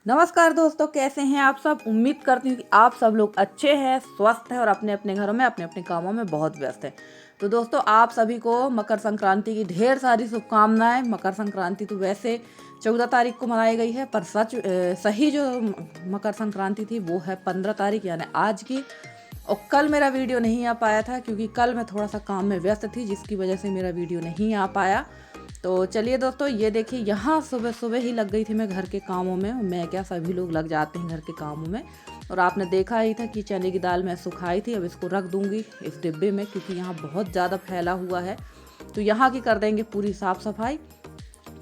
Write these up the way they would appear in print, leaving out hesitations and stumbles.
नमस्कार दोस्तों, कैसे हैं आप सब। उम्मीद करती हूँ कि आप सब लोग अच्छे हैं, स्वस्थ हैं और अपने अपने घरों में अपने अपने कामों में बहुत व्यस्त हैं। तो दोस्तों, आप सभी को मकर संक्रांति की ढेर सारी शुभकामनाएं। मकर संक्रांति तो वैसे 14 तारीख को मनाई गई है, पर सही जो मकर संक्रांति थी वो है 15 तारीख यानी आज की। और कल मेरा वीडियो नहीं आ पाया था क्योंकि कल मैं थोड़ा सा काम में व्यस्त थी, जिसकी वजह से मेरा वीडियो नहीं आ पाया। तो चलिए दोस्तों, ये देखिए, यहाँ सुबह सुबह ही लग गई थी मैं घर के कामों में। मैं क्या, सभी लोग लग जाते हैं घर के कामों में। और आपने देखा ही था कि चने की दाल मैं सुखाई थी, अब इसको रख दूंगी इस डिब्बे में क्योंकि यहाँ बहुत ज़्यादा फैला हुआ है। तो यहाँ की कर देंगे पूरी साफ़ सफाई।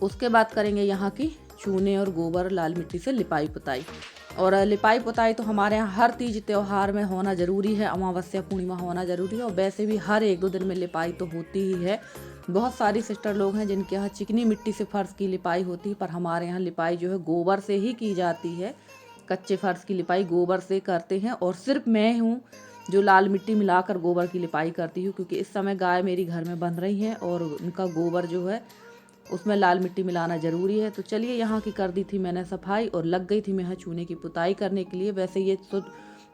उसके बाद करेंगे यहाँ की चूने और गोबर लाल मिट्टी से लिपाई पुताई। और लिपाई पुताई तो हमारे यहाँ हर तीज त्यौहार में होना ज़रूरी है, अमावस्या पूर्णिमा होना ज़रूरी है। और वैसे भी हर एक दो दिन में लिपाई तो होती ही है। बहुत सारी सिस्टर लोग हैं जिनके यहाँ चिकनी मिट्टी से फर्श की लिपाई होती है, पर हमारे यहाँ लिपाई जो है गोबर से ही की जाती है। कच्चे फर्श की लिपाई गोबर से करते हैं और सिर्फ मैं हूँ जो लाल मिट्टी मिलाकर गोबर की लिपाई करती हूँ, क्योंकि इस समय गाय मेरी घर में बंध रही हैं और उनका गोबर जो है उसमें लाल मिट्टी मिलाना ज़रूरी है। तो चलिए, यहाँ की कर दी थी मैंने सफाई और लग गई थी मैं यहाँ चूने की पुताई करने के लिए। वैसे ये तो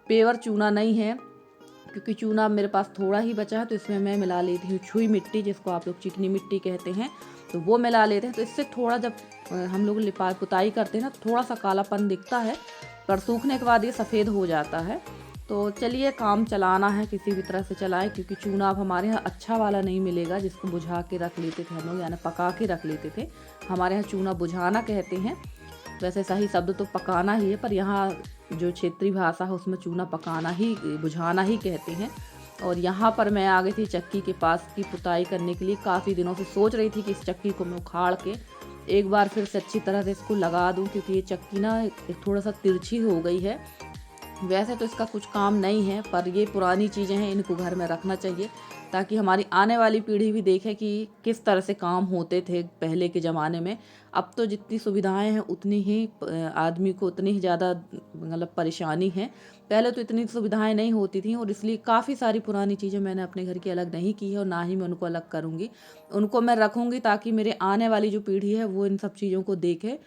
पेवर चूना नहीं है क्योंकि चूना मेरे पास थोड़ा ही बचा है, तो इसमें मैं मिला लेती हूँ छुई मिट्टी, जिसको आप लोग चिकनी मिट्टी कहते हैं। तो वो मिला लेते हैं। तो इससे थोड़ा, जब हम लोग लिपा पुताई करते हैं ना, तो थोड़ा सा कालापन दिखता है, पर सूखने के बाद ये सफ़ेद हो जाता है। तो चलिए, काम चलाना है, किसी भी तरह से चलाएं, क्योंकि चूना अब हमारे यहाँ अच्छा वाला नहीं मिलेगा जिसको बुझा के रख लेते थे हम लोग, यानी पका के रख लेते थे। हमारे यहाँ चूना बुझाना कहते हैं। वैसे सही शब्द तो पकाना ही है, पर यहाँ जो क्षेत्रीय भाषा है उसमें चूना पकाना ही, बुझाना ही कहते हैं। और यहाँ पर मैं आ गई थी चक्की के पास की पुताई करने के लिए। काफ़ी दिनों से सोच रही थी कि इस चक्की को मैं उखाड़ के एक बार फिर से अच्छी तरह से इसको लगा दूँ, क्योंकि ये चक्की ना थोड़ा सा तिरछी हो गई है। वैसे तो इसका कुछ काम नहीं है, पर ये पुरानी चीज़ें हैं, इनको घर में रखना चाहिए ताकि हमारी आने वाली पीढ़ी भी देखे कि किस तरह से काम होते थे पहले के ज़माने में। अब तो जितनी सुविधाएं हैं उतनी ही आदमी को उतनी ही ज़्यादा मतलब परेशानी है। पहले तो इतनी सुविधाएं नहीं होती थी, और इसलिए काफ़ी सारी पुरानी चीज़ें मैंने अपने घर की अलग नहीं की है और ना ही मैं उनको अलग करूँगी। उनको मैं रखूँगी ताकि मेरे आने वाली जो पीढ़ी है वो इन सब चीज़ों को देखे।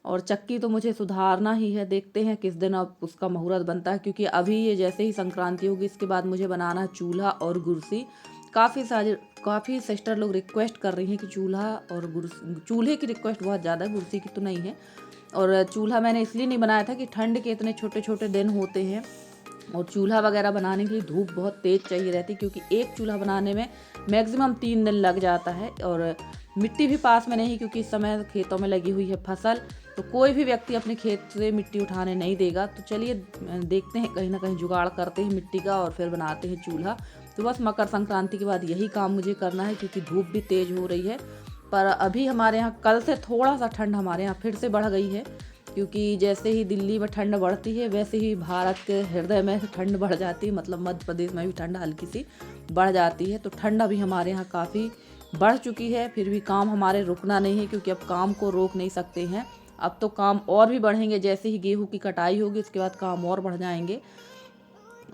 और चक्की तो मुझे सुधारना ही है, देखते हैं किस दिन अब उसका मुहूर्त बनता है, क्योंकि अभी ये जैसे ही संक्रांति होगी इसके बाद मुझे बनाना है चूल्हा और गुरसी। काफ़ी सिस्टर लोग रिक्वेस्ट कर रही हैं कि चूल्हा और गुरसी, चूल्हे की रिक्वेस्ट बहुत ज़्यादा है, गुरसी की तो नहीं है। और चूल्हा मैंने इसलिए नहीं बनाया था कि ठंड के इतने छोटे छोटे दिन होते हैं और चूल्हा वगैरह बनाने के लिए धूप बहुत तेज़ चाहिए रहती, क्योंकि एक चूल्हा बनाने में मैक्सिमम 3 दिन लग जाता है। और मिट्टी भी पास में नहीं, क्योंकि इस समय खेतों में लगी हुई है फसल, तो कोई भी व्यक्ति अपने खेत से मिट्टी उठाने नहीं देगा। तो चलिए, देखते हैं, कहीं ना कहीं जुगाड़ करते हैं मिट्टी का और फिर बनाते हैं चूल्हा। तो बस मकर संक्रांति के बाद यही काम मुझे करना है, क्योंकि धूप भी तेज़ हो रही है। पर अभी हमारे यहाँ कल से थोड़ा सा ठंड हमारे यहाँ फिर से बढ़ गई है, क्योंकि जैसे ही दिल्ली में ठंड बढ़ती है वैसे ही भारत के हृदय में ठंड बढ़ जाती है, मतलब मध्य प्रदेश में भी ठंड हल्की सी बढ़ जाती है। तो ठंड अभी हमारे यहाँ काफ़ी बढ़ चुकी है। फिर भी काम हमारे रुकना नहीं है, क्योंकि अब काम को रोक नहीं सकते हैं। अब तो काम और भी बढ़ेंगे, जैसे ही गेहूं की कटाई होगी उसके बाद काम और बढ़ जाएंगे।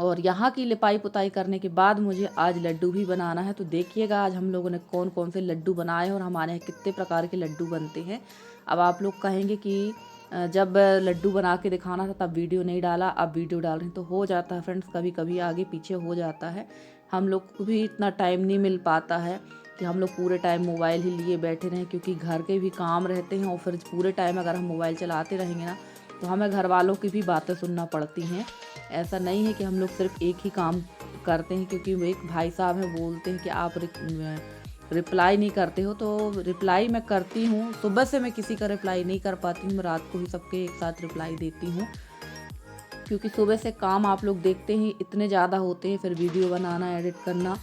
और यहाँ की लिपाई पुताई करने के बाद मुझे आज लड्डू भी बनाना है। तो देखिएगा आज हम लोगों ने कौन कौन से लड्डू बनाए और हमारे यहाँ कितने प्रकार के लड्डू बनते हैं। अब आप लोग कहेंगे कि जब लड्डू बना के दिखाना था तब वीडियो नहीं डाला, अब वीडियो डाल रहे हैं। तो हो जाता है फ्रेंड्स, कभी कभी आगे पीछे हो जाता है। हम लोग को भी इतना टाइम नहीं मिल पाता है कि हम लोग पूरे टाइम मोबाइल ही लिए बैठे रहें, क्योंकि घर के भी काम रहते हैं और फिर पूरे टाइम अगर हम मोबाइल चलाते रहेंगे ना, तो हमें घर वालों की भी बातें सुनना पड़ती हैं। ऐसा नहीं है कि हम लोग सिर्फ एक ही काम करते हैं, क्योंकि वो एक भाई साहब हैं, बोलते हैं कि आप रिप्लाई नहीं करते हो। तो रिप्लाई मैं करती हूँ, सुबह से मैं किसी का रिप्लाई नहीं कर पाती हूँ, मैं रात को ही सबके एक साथ रिप्लाई देती हूँ, क्योंकि सुबह से काम आप लोग देखते ही इतने ज़्यादा होते हैं, फिर वीडियो बनाना, एडिट करना।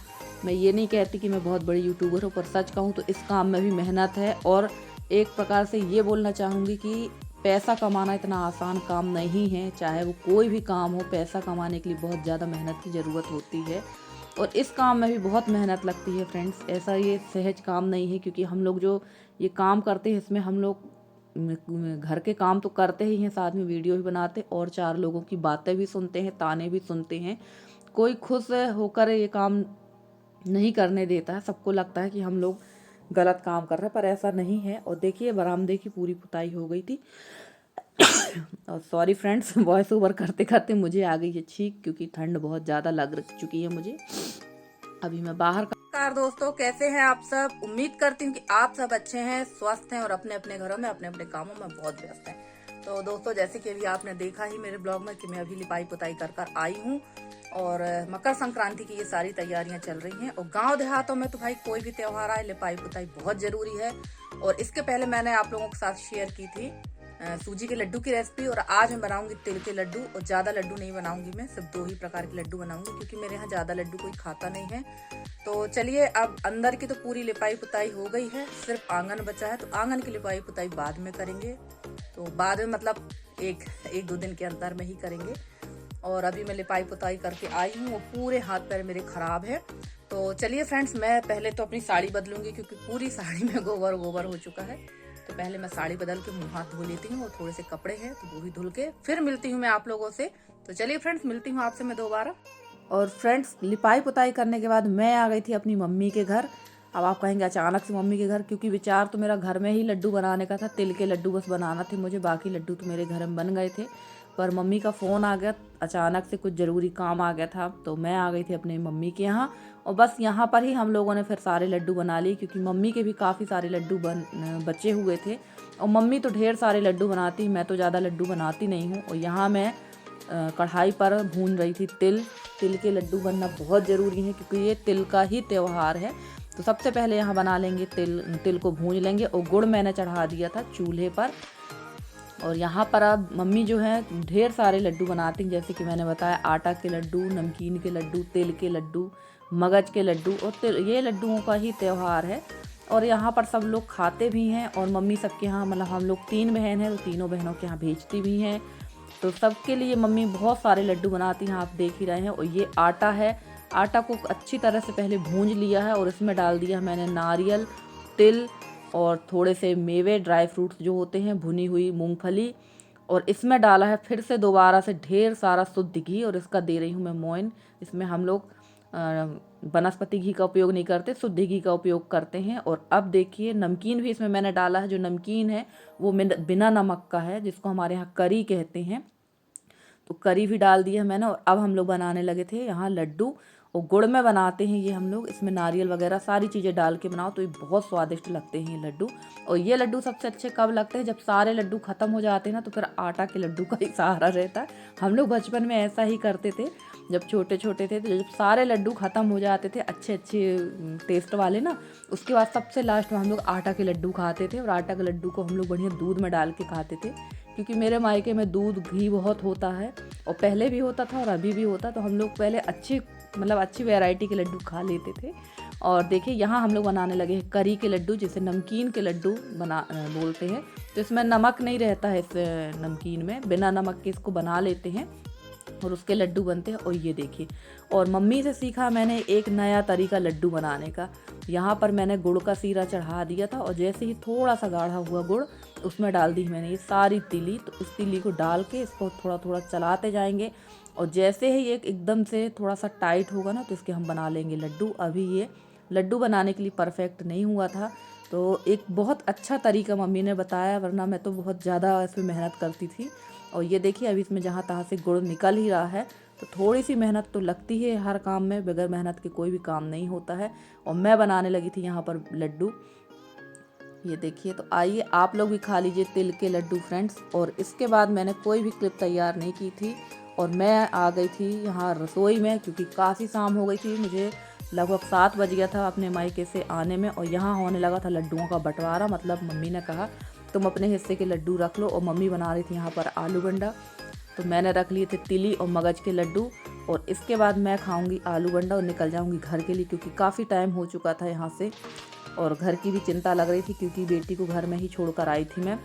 मैं ये नहीं कहती कि मैं बहुत बड़ी यूट्यूबर हूँ, पर सच कहूँ तो इस काम में भी मेहनत है। और एक प्रकार से ये बोलना चाहूँगी कि पैसा कमाना इतना आसान काम नहीं है, चाहे वो कोई भी काम हो, पैसा कमाने के लिए बहुत ज़्यादा मेहनत की ज़रूरत होती है। और इस काम में भी बहुत मेहनत लगती है फ्रेंड्स, ऐसा ये सहज काम नहीं है। क्योंकि हम लोग जो ये काम करते हैं इसमें हम लोग घर के काम तो करते ही हैं, साथ में वीडियो भी बनाते और 4 लोगों की बातें भी सुनते हैं, ताने भी सुनते हैं। कोई खुश होकर ये काम नहीं करने देता है, सबको लगता है कि हम लोग गलत काम कर रहे हैं, पर ऐसा नहीं है। और देखिए, बरामदे की पूरी पुताई हो गई थी। और सॉरी फ्रेंड्स, वॉइस ओवर करते करते मुझे आ गई है छींक, क्योंकि ठंड बहुत ज़्यादा लग चुकी है मुझे। अभी मैं बाहर का। नमस्कार दोस्तों, कैसे हैं आप सब? उम्मीद करती हूँ कि आप सब अच्छे हैं, स्वस्थ हैं और अपने अपने घरों में अपने अपने कामों में बहुत व्यस्त हैं। तो दोस्तों, जैसे कि अभी आपने देखा ही मेरे ब्लॉग में कि मैं अभी लिपाई पुताई कर आई हूँ और मकर संक्रांति की ये सारी तैयारियां चल रही हैं। और गांव देहातों में तो भाई कोई भी त्योहार आए, लिपाई पुताई बहुत जरूरी है। और इसके पहले मैंने आप लोगों के साथ शेयर की थी सूजी के लड्डू की रेसिपी, और आज मैं बनाऊंगी तिल के लड्डू। और ज्यादा लड्डू नहीं बनाऊंगी, मैं सिर्फ 2 ही प्रकार के लड्डू बनाऊंगी, क्योंकि मेरे यहाँ ज्यादा लड्डू कोई खाता नहीं है। तो चलिए, अब अंदर की तो पूरी लिपाई पुताई हो गई है, सिर्फ आंगन बचा है। तो आंगन की लिपाई पुताई बाद में करेंगे, तो बाद में मतलब एक 2 दिन के अंतर में ही करेंगे। और अभी मैं लिपाई पुताई करके आई हूँ और पूरे हाथ पैर मेरे खराब है। तो चलिए फ्रेंड्स, मैं पहले तो अपनी साड़ी बदलूंगी, क्योंकि पूरी साड़ी में गोबर गोबर हो चुका है। तो पहले मैं साड़ी बदल के मुंह हाथ धो लेती हूँ, और थोड़े से कपड़े हैं तो वो भी धुल के फिर मिलती हूँ मैं आप लोगों से। तो चलिए फ्रेंड्स, मिलती हूँ आपसे मैं दोबारा। और फ्रेंड्स, लिपाई पुताई करने के बाद मैं आ गई थी अपनी मम्मी के घर। अब आप कहेंगे अचानक से मम्मी के घर, क्योंकि विचार तो मेरा घर में ही लड्डू बनाने का था, तिल के लड्डू बस बनाना थे मुझे, बाकी लड्डू तो मेरे घर में बन गए थे। पर मम्मी का फ़ोन आ गया, अचानक से कुछ ज़रूरी काम आ गया था, तो मैं आ गई थी अपने मम्मी के यहाँ। और बस यहाँ पर ही हम लोगों ने फिर सारे लड्डू बना लिए, क्योंकि मम्मी के भी काफ़ी सारे लड्डू बचे हुए थे। और मम्मी तो ढेर सारे लड्डू बनाती, मैं तो ज़्यादा लड्डू बनाती नहीं हूँ। और यहाँ मैं कढ़ाई पर भून रही थी तिल के लड्डू बनना बहुत ज़रूरी है, क्योंकि ये तिल का ही त्यौहार है। तो सबसे पहले यहाँ बना लेंगे तिल को भून लेंगे। और गुड़ मैंने चढ़ा दिया था चूल्हे पर। और यहाँ पर अब मम्मी जो है ढेर सारे लड्डू बनाती हैं, जैसे कि मैंने बताया, आटा के लड्डू, नमकीन के लड्डू, तिल के लड्डू, मगज के लड्डू। और ये लड्डुओं का ही त्यौहार है। और यहाँ पर सब लोग खाते भी हैं। और मम्मी सबके यहाँ, मतलब हम लोग 3 बहन हैं, तो तीनों बहनों के यहाँ भेजती भी हैं। तो सबके लिए मम्मी बहुत सारे लड्डू बनाती हैं, आप देख ही रहे हैं। और ये आटा है, आटा को अच्छी तरह से पहले भूंज लिया है, और इसमें डाल दिया मैंने नारियल, तिल और थोड़े से मेवे, ड्राई फ्रूट्स जो होते हैं, भुनी हुई मूंगफली। और इसमें डाला है फिर से दोबारा से ढेर सारा शुद्ध घी, और इसका दे रही हूँ मैं मोइन। इसमें हम लोग वनस्पति घी का उपयोग नहीं करते, शुद्ध घी का उपयोग करते हैं। और अब देखिए, नमकीन भी इसमें मैंने डाला है। जो नमकीन है वो बिना नमक का है, जिसको हमारे यहाँ करी कहते हैं। तो करी भी डाल दिया मैंने। और अब हम लोग बनाने लगे थे यहाँ लड्डू। और गुड़ में बनाते हैं ये हम लोग, इसमें नारियल वगैरह सारी चीज़ें डाल के बनाओ तो ये बहुत स्वादिष्ट लगते हैं ये लड्डू। और ये लड्डू सबसे अच्छे कब लगते हैं? जब सारे लड्डू ख़त्म हो जाते हैं ना, तो फिर आटा के लड्डू का ही सहारा रहता है। हम लोग बचपन में ऐसा ही करते थे, जब छोटे छोटे थे। तो जब सारे लड्डू ख़त्म हो जाते थे अच्छे टेस्ट वाले ना, उसके बाद सबसे लास्ट में हम लोग आटा के लड्डू खाते थे। और आटा के लड्डू को हम लोग बढ़िया दूध में डाल के खाते थे, क्योंकि मेरे मायके में दूध घी बहुत होता है, और पहले भी होता था और अभी भी होता। तो हम लोग पहले अच्छी वैरायटी के लड्डू खा लेते थे। और देखिए, यहाँ हम लोग बनाने लगे हैं करी के लड्डू, जिसे नमकीन के लड्डू बोलते हैं। तो इसमें नमक नहीं रहता है, इस नमकीन में बिना नमक के इसको बना लेते हैं और उसके लड्डू बनते हैं। और ये देखिए, और मम्मी से सीखा मैंने एक नया तरीका लड्डू बनाने का। यहाँ पर मैंने गुड़ का सीरा चढ़ा दिया था, और जैसे ही थोड़ा सा गाढ़ा हुआ गुड़, उसमें डाल दी मैंने ये सारी तिली। तो इस तिली को डाल के इसको थोड़ा थोड़ा चलाते जाएंगे। और जैसे ही ये एकदम से थोड़ा सा टाइट होगा ना, तो इसके हम बना लेंगे लड्डू। अभी ये लड्डू बनाने के लिए परफेक्ट नहीं हुआ था, तो एक बहुत अच्छा तरीका मम्मी ने बताया, वरना मैं तो बहुत ज़्यादा इसमें मेहनत करती थी। और ये देखिए, अभी इसमें जहाँ तहाँ से गुड़ निकल ही रहा है। तो थोड़ी सी मेहनत तो लगती है हर काम में, बगैर मेहनत के कोई भी काम नहीं होता है। और मैं बनाने लगी थी यहाँ पर लड्डू, ये देखिए। तो आइए आप लोग भी खा लीजिए तिल के लड्डू फ्रेंड्स। और इसके बाद मैंने कोई भी क्लिप तैयार नहीं की थी, और मैं आ गई थी यहाँ रसोई में, क्योंकि काफ़ी शाम हो गई थी, मुझे लगभग 7 बज गया था अपने मायके से आने में। और यहाँ होने लगा था लड्डुओं का बंटवारा, मतलब मम्मी ने कहा तुम अपने हिस्से के लड्डू रख लो। और मम्मी बना रही थी यहाँ पर आलू बंडा, तो मैंने रख लिए थे तिली और मगज के लड्डू। और इसके बाद मैं खाऊंगी आलू बंडा और निकल जाऊंगी घर के लिए, क्योंकि काफ़ी टाइम हो चुका था यहाँ से, और घर की भी चिंता लग रही थी, क्योंकि बेटी को घर में ही छोड़कर आई थी मैं।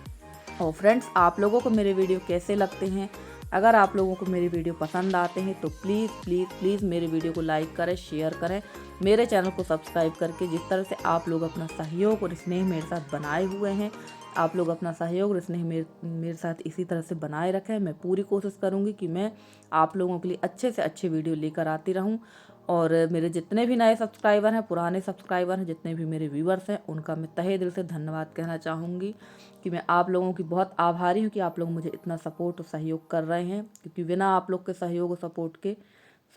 और फ्रेंड्स, आप लोगों को मेरे वीडियो कैसे लगते हैं? अगर आप लोगों को मेरे वीडियो पसंद आते हैं तो प्लीज़ प्लीज़ प्लीज़ मेरे वीडियो को लाइक करें, शेयर करें, मेरे चैनल को सब्सक्राइब करके। जिस तरह से आप लोग अपना सहयोग और स्नेह मेरे साथ बनाए हुए हैं, आप लोग अपना सहयोग और स्नेह मेरे साथ इसी तरह से बनाए रखें। मैं पूरी कोशिश करूँगी कि मैं आप लोगों के लिए अच्छे से अच्छे वीडियो लेकर आती रहूँ। और मेरे जितने भी नए सब्सक्राइबर हैं, पुराने सब्सक्राइबर हैं, जितने भी मेरे व्यूवर्स हैं, उनका मैं तहे दिल से धन्यवाद कहना चाहूँगी कि मैं आप लोगों की बहुत आभारी हूँ कि आप लोग मुझे इतना सपोर्ट और सहयोग कर रहे हैं, क्योंकि बिना आप लोग के सहयोग और सपोर्ट के,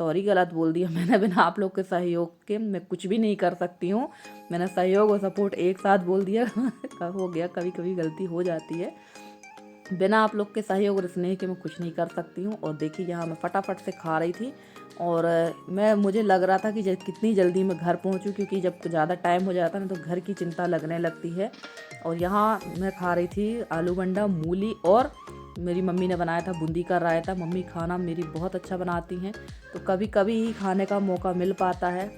सॉरी गलत बोल दिया मैंने, बिना आप लोग के सहयोग के मैं कुछ भी नहीं कर सकती हूँ। मैंने सहयोग और सपोर्ट एक साथ बोल दिया हो गया, कभी कभी गलती हो जाती है। बिना आप लोग के सहयोग और स्नेह के मैं कुछ नहीं कर सकती हूँ। और देखिए यहाँ मैं फटाफट से खा रही थी और मुझे लग रहा था कि कितनी जल्दी मैं घर पहुँचूँ, क्योंकि जब ज़्यादा टाइम हो जाता है ना तो घर की चिंता लगने लगती है। और यहाँ मैं खा रही थी आलू बंडा, मूली, और मेरी मम्मी ने बनाया था बूंदी का रायता। मम्मी खाना मेरी बहुत अच्छा बनाती हैं, तो कभी कभी ही खाने का मौका मिल पाता है।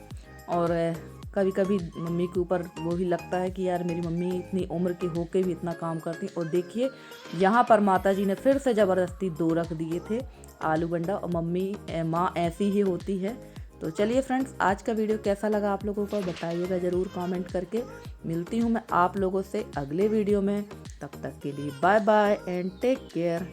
और कभी कभी मम्मी के ऊपर वो भी लगता है कि यार मेरी मम्मी इतनी उम्र के होके भी इतना काम करती। और देखिए यहाँ पर माता जी ने फिर से ज़बरदस्ती 2 रख दिए थे आलू बंडा, और मम्मी माँ ऐसी ही होती है। तो चलिए फ्रेंड्स, आज का वीडियो कैसा लगा आप लोगों को बताइएगा ज़रूर कमेंट करके। मिलती हूँ मैं आप लोगों से अगले वीडियो में, तब तक के लिए bye bye and take care.